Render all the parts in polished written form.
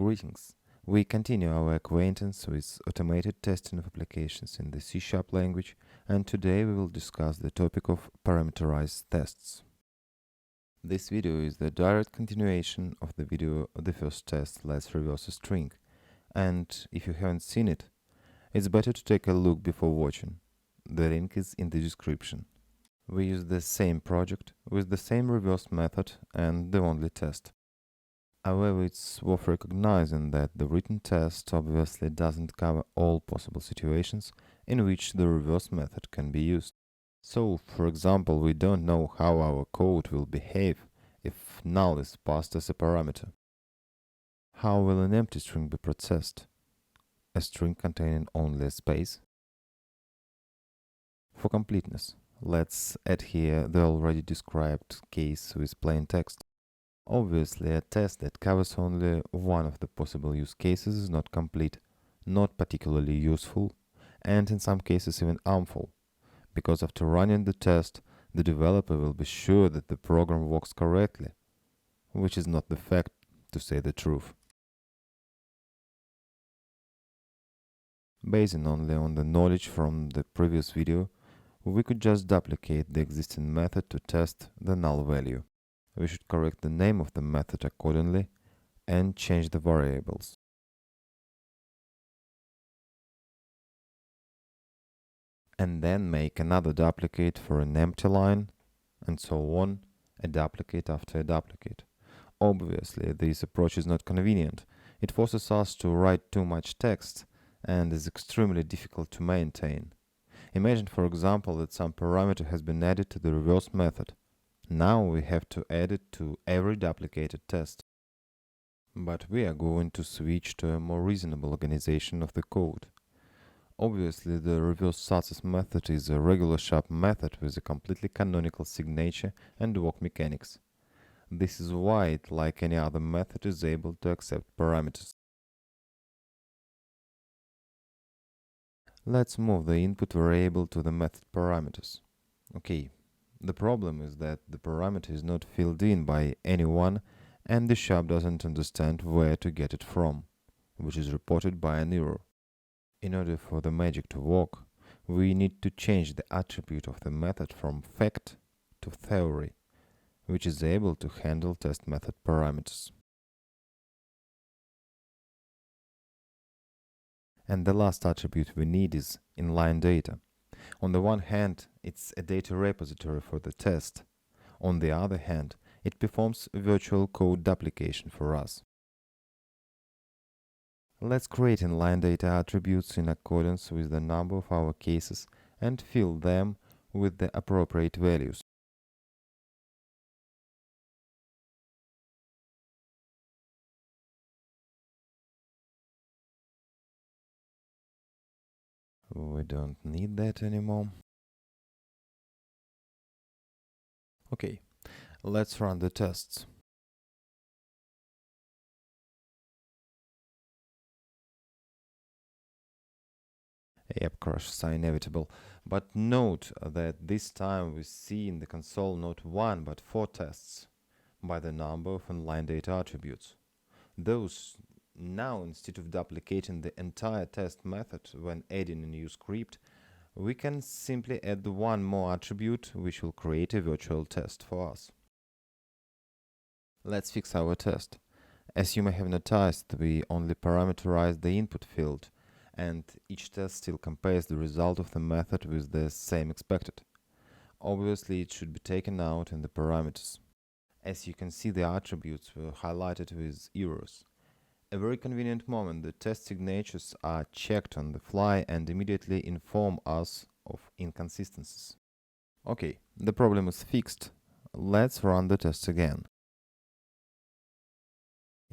Greetings. We continue our acquaintance with automated testing of applications in the C# language, and today we will discuss the topic of parameterized tests. This video is the direct continuation of the video of the first test, Let's Reverse a String, and if you haven't seen it, it's better to take a look before watching. The link is in the description. We use the same project with the same reverse method and the only test. However, it's worth recognizing that the written test obviously doesn't cover all possible situations in which the reverse method can be used. So, for example, we don't know how our code will behave if null is passed as a parameter. How will an empty string be processed? A string containing only a space? For completeness, let's add here the already described case with plain text. Obviously, a test that covers only one of the possible use cases is not complete, not particularly useful, and in some cases even harmful, because after running the test, the developer will be sure that the program works correctly, which is not the fact, to say the truth. Basing only on the knowledge from the previous video, we could just duplicate the existing method to test the null value. We should correct the name of the method accordingly and change the variables. And then make another duplicate for an empty line, and so on, a duplicate after a duplicate. Obviously, this approach is not convenient. It forces us to write too much text and is extremely difficult to maintain. Imagine, for example, that some parameter has been added to the reverse method. Now we have to add it to every duplicated test. But we are going to switch to a more reasonable organization of the code. Obviously, the reverse success method is a regular sharp method with a completely canonical signature and work mechanics. This is why it, like any other method, is able to accept parameters. Let's move the input variable to the method parameters. Okay. The problem is that the parameter is not filled in by anyone and the sharp doesn't understand where to get it from, which is reported by an error. In order for the magic to work, we need to change the attribute of the method from fact to theory, which is able to handle test method parameters. And the last attribute we need is inline data. On the one hand, it's a data repository for the test. On the other hand, it performs virtual code duplication for us. Let's create inline data attributes in accordance with the number of our cases and fill them with the appropriate values. We don't need that anymore. Okay, let's run the tests. Yep, crashes are inevitable. But note that this time we see in the console not one but 4 tests by the number of inline data attributes. Those now, instead of duplicating the entire test method when adding a new script, we can simply add one more attribute which will create a virtual test for us. Let's fix our test. As you may have noticed, we only parameterized the input field, and each test still compares the result of the method with the same expected. Obviously, it should be taken out in the parameters. As you can see, the attributes were highlighted with errors. A very convenient moment, the test signatures are checked on the fly and immediately inform us of inconsistencies. Okay, the problem is fixed. Let's run the test again.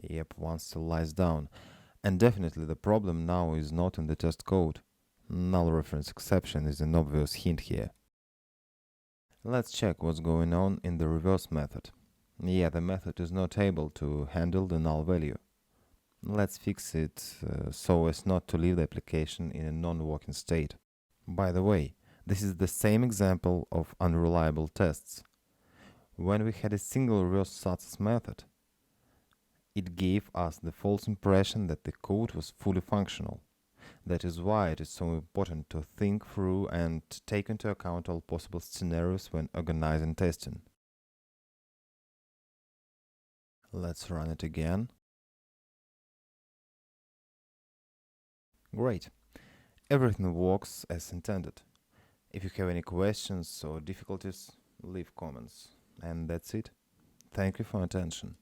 Yep, one still lies down. And definitely the problem now is not in the test code. Null reference exception is an obvious hint here. Let's check what's going on in the reverse method. Yeah, the method is not able to handle the null value. Let's fix it so as not to leave the application in a non-working state. By the way, this is the same example of unreliable tests. When we had a single reverse success method, It gave us the false impression that the code was fully functional. That is why it is so important to think through and take into account all possible scenarios when organizing testing. Let's run it again. Great. Everything works as intended. If you have any questions or difficulties, leave comments. And that's it. Thank you for your attention.